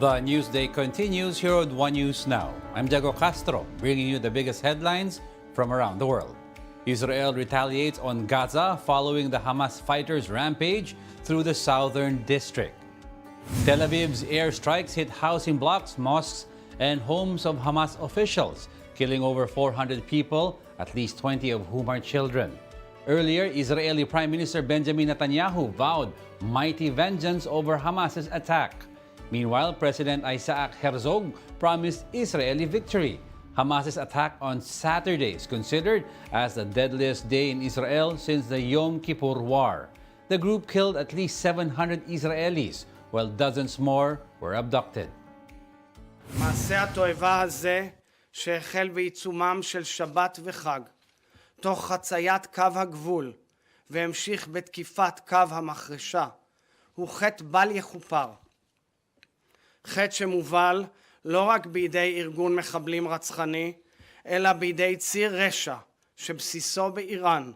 The Newsday continues here on One News Now. I'm Diego Castro, bringing you the biggest headlines from around the world. Israel retaliates on Gaza following the Hamas fighters' rampage through the southern district. Tel Aviv's airstrikes hit housing blocks, mosques, and homes of Hamas officials, killing over 400 people, at least 20 of whom are children. Earlier, Israeli Prime Minister Benjamin Netanyahu vowed mighty vengeance over Hamas's attack. Meanwhile, President Isaac Herzog promised Israeli victory. Hamas's attack on Saturday is considered as the deadliest day in Israel since the Yom Kippur War. The group killed at least 700 Israelis, while dozens more were abducted. מעשה התועבה הזה, שהחל בעיצומם של שבת וחג, תוך חציית קו הגבול, והמשיך בתקיפת קו המחרשה, הוא חטא בל יכופר. חטא שמובל לא רק בידי ארגון מחבלים רצחני, אלא בידי ציר רשע, שבסיסו באיראן.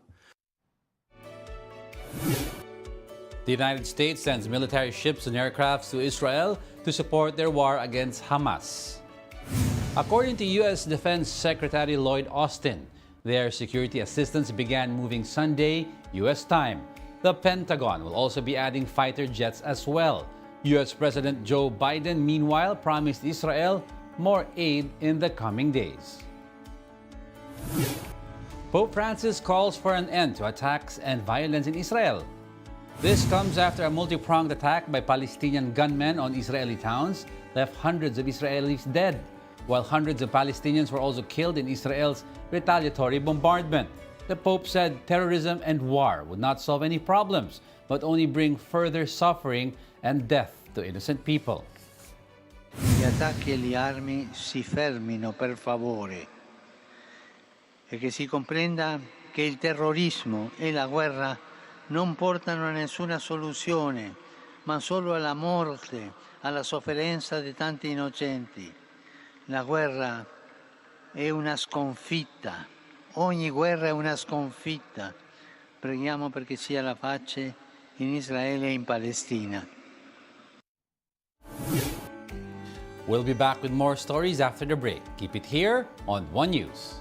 The United States sends military ships and aircrafts to Israel to support their war against Hamas. According to U.S. Defense Secretary Lloyd Austin, their security assistance began moving Sunday, U.S. time. The Pentagon will also be adding fighter jets as well. U.S. President Joe Biden, meanwhile, promised Israel more aid in the coming days. Pope Francis calls for an end to attacks and violence in Israel. This comes after a multi-pronged attack by Palestinian gunmen on Israeli towns left hundreds of Israelis dead, while hundreds of Palestinians were also killed in Israel's retaliatory bombardment. The Pope said terrorism and war would not solve any problems, but only bring further suffering and death to innocent people. Gli attacchi e le armi si fermino, per favore, e che si comprenda che il terrorismo e la guerra non portano a nessuna soluzione, ma solo alla morte, alla sofferenza di tanti innocenti. La guerra è una sconfitta, ogni guerra è una sconfitta. Preghiamo perché sia la pace in Israele e in Palestina. We'll be back with more stories after the break. Keep it here on One News.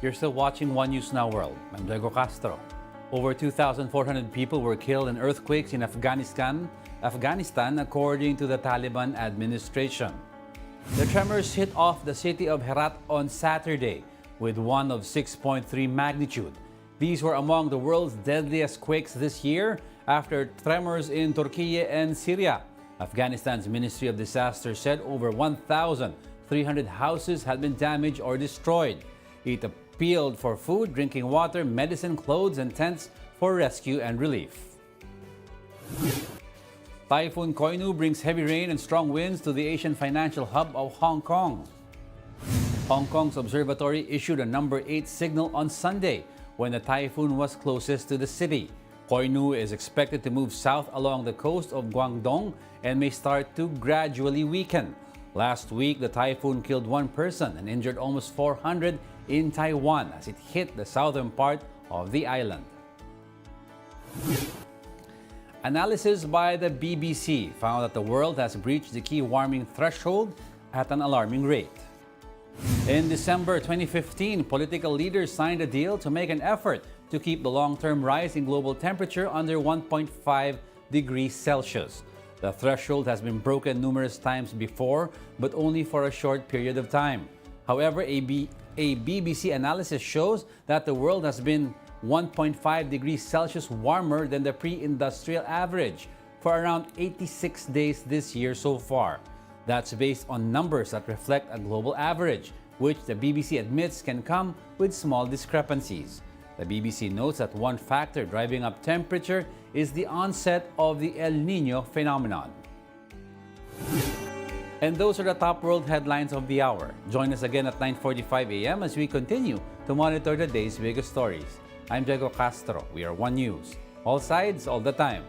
You're still watching One News Now World. I'm Diego Castro. Over 2,400 people were killed in earthquakes in Afghanistan, according to the Taliban administration. The tremors hit off the city of Herat on Saturday with one of 6.3 magnitude. These were among the world's deadliest quakes this year after tremors in Turkey and Syria. Afghanistan's Ministry of Disaster said over 1,300 houses had been damaged or destroyed. It appealed for food, drinking water, medicine, clothes, and tents for rescue and relief. Typhoon Coinu brings heavy rain and strong winds to the Asian financial hub of Hong Kong. Hong Kong's observatory issued a number 8 signal on Sunday when the typhoon was closest to the city. Coinu is expected to move south along the coast of Guangdong and may start to gradually weaken. Last week, the typhoon killed 1 person and injured almost 400 in Taiwan as it hit the southern part of the island. Analysis by the BBC found that the world has breached the key warming threshold at an alarming rate. In December 2015, political leaders signed a deal to make an effort to keep the long-term rise in global temperature under 1.5 degrees Celsius. The threshold has been broken numerous times before, but only for a short period of time. However, a BBC analysis shows that the world has been 1.5 degrees Celsius warmer than the pre-industrial average for around 86 days this year so far. That's based on numbers that reflect a global average, which the BBC admits can come with small discrepancies. The BBC notes that one factor driving up temperature is the onset of the El Niño phenomenon. And those are the top world headlines of the hour. Join us again at 9:45 a.m. as we continue to monitor the day's biggest stories. I'm Diego Castro. We are One News. All sides, all the time.